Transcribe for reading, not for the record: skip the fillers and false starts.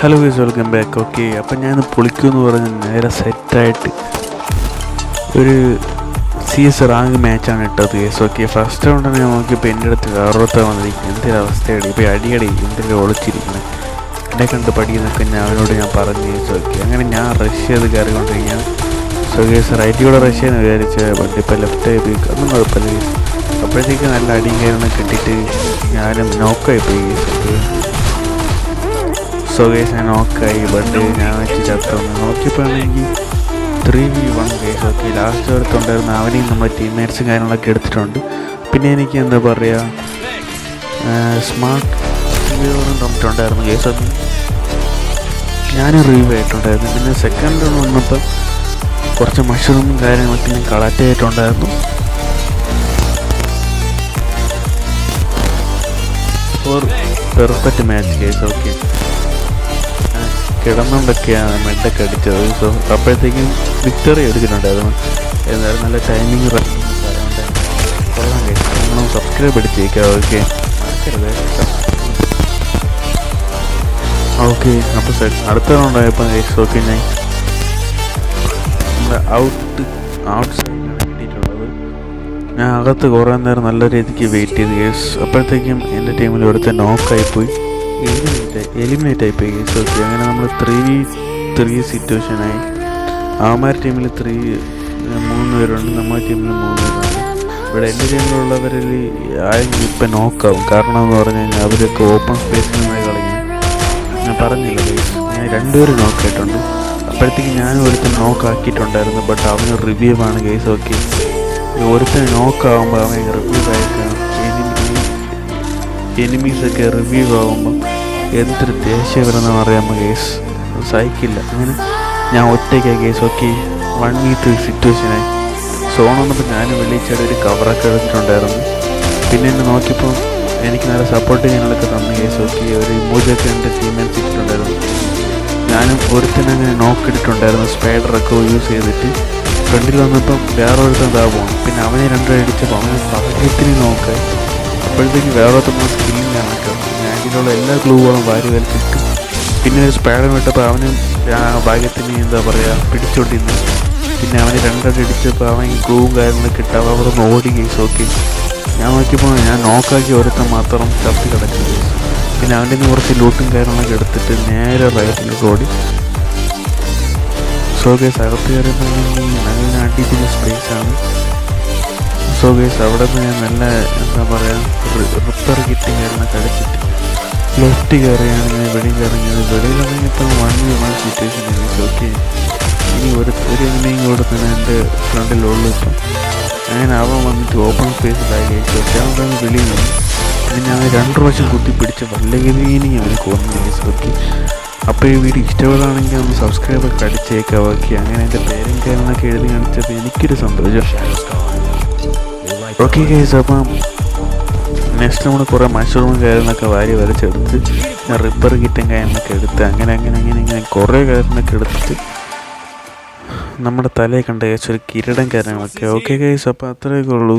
Hello guys, welcome back. Okay, അപ്പം ഞാനിന്ന് പൊളിക്കുമെന്ന് പറഞ്ഞ് നേരെ സെറ്റായിട്ട് ഒരു CS റാങ്ക് മാച്ചാണ് ഇട്ടത് ഗൈസ്. ഓക്കെ, ഫസ്റ്റ് റൗണ്ടാണ് ഞാൻ നോക്കിയപ്പോൾ എൻ്റെ അടുത്ത് വേറൊരുത്ത വന്നിരിക്കുന്നത്. എന്തൊരവസ്ഥയാണ് ഇപ്പോൾ അടിയടി എന്തെങ്കിലും ഒളിച്ചിരിക്കുന്നത്. എന്നെ കണ്ട് പഠിക്കുന്നൊക്കെ അവനോട് ഞാൻ പറഞ്ഞു ഗൈസ്. ഓക്കെ, അങ്ങനെ ഞാൻ റഷ് ചെയ്ത് കയറിക്കൊണ്ടിരിക്കുകയാണ്. സോ ഗൈസ്, റൈറ്റിലൂടെ റഷ് ചെയ്യാൻ വിചാരിച്ച ബട്ട് ഇപ്പോൾ ലെഫ്റ്റ് ആയി പോയി. ഒന്നും കുഴപ്പമില്ല ഗൈസ്. അപ്പോഴത്തേക്ക് നല്ല അടിയും കാര്യങ്ങളും കിട്ടിയിട്ട് ഞാനും നോക്കായി പോയി ഗൈസ്. സോ ഗൈസ്, ഞാൻ നോക്കായി ബട്ട് ഞാൻ വെച്ച് ചത്തൊന്ന് നോക്കിയപ്പോഴാണെങ്കിൽ 3v1 ഗൈസ്. ഓക്കെ, ലാസ്റ്റ് അടുത്തുണ്ടായിരുന്ന അവനെയും നമ്മുടെ ടീംമേറ്റ്സും കാര്യങ്ങളൊക്കെ എടുത്തിട്ടുണ്ട്. പിന്നെ എനിക്ക് എന്താ പറയുക, സ്മാർട്ട് തന്നിട്ടുണ്ടായിരുന്നു ഗൈസ്. അത് ഞാനും റിവ്യൂ ആയിട്ടുണ്ടായിരുന്നു. പിന്നെ സെക്കൻഡ് റൗണ്ട് വന്നപ്പോൾ കുറച്ച് മഷ്റൂമും കാര്യങ്ങളൊക്കെ ഞാൻ കളക്ട് ചെയ്തിട്ടുണ്ടായിരുന്നു. For perfect match guys. Okay, കിടന്നുകൊണ്ടൊക്കെയാണ് മെഡൊക്കെ അടിച്ചത്. സോ അപ്പോഴത്തേക്കും വിക്ടറി എടുത്തിട്ടുണ്ടായിരുന്നു. എന്തായാലും നല്ല ടൈമിങ് കൊള്ളാം ഗൈസ്. നമ്മൾ സബ്സ്ക്രൈബ് അടിച്ചേക്കാം. ഓക്കെ, മറക്കരുത്. ഓക്കെ, അപ്പോൾ അടുത്ത റൗണ്ടായപ്പോൾ ഗൈസ്. ഓക്കെ, ഞാൻ നമ്മുടെ ഔട്ട് സൈഡിലാണ് കിട്ടിയിട്ടുള്ളത്. ഞാൻ അകത്ത് കുറേ നേരം നല്ല രീതിക്ക് വെയിറ്റ് ചെയ്ത് ഗൈസ്. അപ്പോഴത്തേക്കും എൻ്റെ ടീമിൽ ഇവിടുത്തെ നോക്കായിപ്പോയി, എലിമിനേറ്റ് ആയിപ്പോയി ഗൈസ്. ഓക്കെ, അങ്ങനെ നമ്മൾ 3v3 സിറ്റുവേഷനായി. അവന്മാരുടെ ടീമിൽ 3 പേരുണ്ട്, നമ്മുടെ ടീമിൽ 3 പേരുണ്ട്. ഇവിടെ എൻ്റെ ടീമിലുള്ളവരിൽ ആരെങ്കിലും ഇപ്പം നോക്കാവും. കാരണം എന്ന് പറഞ്ഞു കഴിഞ്ഞാൽ അവരൊക്കെ ഓപ്പൺ സ്പേസിൽ നിന്നായി കളിക്കും. ഞാൻ പറഞ്ഞില്ല ഗൈസ്, ഞാൻ 2 പേര് നോക്കിയിട്ടുണ്ട്. അപ്പോഴത്തേക്ക് ഞാനും ഒരുത്തൻ നോക്കാക്കിയിട്ടുണ്ടായിരുന്നു. ബട്ട് അവന് റിവ്യൂ ആണ് ഗൈസ്. ഓക്കെ, ഒരുത്തൻ നോക്കാവുമ്പോൾ അവൻ റിവ്യൂ ആയിരിക്കണം. എനിമീസൊക്കെ റിവ്യൂ ആകുമ്പോൾ എന്തൊരു ദേഷ്യം വരുന്നതെന്ന് അറിയാമോ ഗൈസ്, സഹിക്കില്ല. അങ്ങനെ ഞാൻ ഒറ്റയ്ക്കായി ഗൈസ്. Okay, 1v3 സിറ്റുവേഷനായി. സോൺ വന്നപ്പോൾ ഞാൻ വെളിച്ചേടെ ഒരു കവറൊക്കെ എടുത്തിട്ടുണ്ടായിരുന്നു. പിന്നെ എന്നെ നോക്കിയപ്പോൾ എനിക്ക് നല്ല സപ്പോർട്ട് ചെയ്യാനൊക്കെ തന്നു ഗൈസ്. ഓക്കെ, ഒരു ഇമോജിയൊക്കെ എൻ്റെ ടീമേറ്റ്സ് ഇട്ടിട്ടുണ്ടായിരുന്നു. ഞാനും ഒരുത്തനങ്ങനെ നോക്കിയിട്ടുണ്ടായിരുന്നു, സ്പൈഡറൊക്കെ യൂസ് ചെയ്തിട്ട്. ഫ്രണ്ടിൽ വന്നപ്പം വേറെ ഒരുത്തൻ പോകണം. പിന്നെ അവനെ 2 അടിച്ചപ്പോൾ അവനെ ഭാഗ്യത്തിന് നോക്കാൻ. അപ്പോഴത്തേക്ക് വേറെ തന്നെ സ്കില്ലിങ്ങാണ് കേട്ടോ. ഞാൻ ഇതിലുള്ള എല്ലാ ഗ്ലൂകളും വാരി വലിച്ചിട്ട് പിന്നെ ഒരു സ്പൈഡർ വിട്ടപ്പോൾ അവന് ഭാഗ്യത്തിന് എന്താ പറയുക പിടിച്ചോണ്ടിരുന്നു. പിന്നെ അവന് 2 അടി അടിച്ചപ്പോൾ അവൻ ഗ്ലൂവും കാര്യങ്ങളൊക്കെ ഇട്ടാൽ അവിടെ നിന്ന് ഓടി ഗൈസ്. ഓക്കെ, ഞാൻ നോക്കിയപ്പോൾ ഞാൻ നോക്കാക്കി ഒരുത്തൻ മാത്രം ചത്തി കിടക്കും ഗൈസ്. പിന്നെ അവൻ്റെ നിന്ന് കുറച്ച് ലൂട്ടും കാര്യങ്ങളൊക്കെ എടുത്തിട്ട് നേരെ റൈറ്റിലേക്ക് ഓടി. സോ ഗൈസ്, അകത്ത് കയറുമ്പോൾ നല്ല അടിപൊളി സ്പേസാണ്. സോ ഗൈസ്, അവിടെ നിന്ന് ഞാൻ നല്ല എന്താ പറയുക റിപ്പർ കിറ്റ് കാര്യങ്ങളൊക്കെ അടിച്ചിട്ട് ലെഫ്റ്റ് കയറിയാണ് ഞാൻ വെളിയിൽ ഇറങ്ങിയത്. വെളിയിൽ ഇറങ്ങിയപ്പോൾ 1v1 സിറ്റുവേഷൻ ഗൈസ്. ഓക്കെ, ഇനി ഒരു എനിമയും കൂടെ തന്നെ എൻ്റെ ഫ്രണ്ടിലുള്ളൂ ഇപ്പം. അങ്ങനെ അവൻ വന്നിട്ട് ഓപ്പൺ സ്പേസിലായി ഗൈസ്. ഓക്കെ, അവൻ തന്നെ വെളിയിൽ വന്നു. പിന്നെ അവൻ 2 പ്രാവശ്യം കുത്തിപ്പിടിച്ച് വല്ല രീതിയിൽ അവന് കൊന്നു ഗൈസ്. ഓക്കെ, അപ്പോൾ ഈ വീഡിയോ ഇഷ്ടപ്പെടുകയാണെങ്കിൽ ഒന്ന് സബ്സ്ക്രൈബൊക്കെ അടിച്ചേക്കാം. ഓക്കെ, അങ്ങനെ എൻ്റെ പേരും കാര്യങ്ങളൊക്കെ എഴുതി കാണിച്ചപ്പോൾ എനിക്കൊരു സന്തോഷം. ഓക്കെ ഗൈസ്, അപ്പം നെക്സ്റ്റ് നമ്മൾ കുറേ മഷ്റൂമും കാര്യങ്ങളൊക്കെ വാരി വരച്ചെടുത്ത് ഞാൻ റിപ്പർ കിറ്റും കാര്യങ്ങളൊക്കെ എടുത്ത് അങ്ങനെ കുറേ കാര്യങ്ങളൊക്കെ എടുത്തിട്ട് നമ്മുടെ തലയിൽ കണ്ട ഏകദേശം ഒരു കിരീടം കാര്യങ്ങളൊക്കെ. ഓക്കെ ഗൈസ്, അപ്പോൾ അത്രയൊക്കെ ഉള്ളൂ.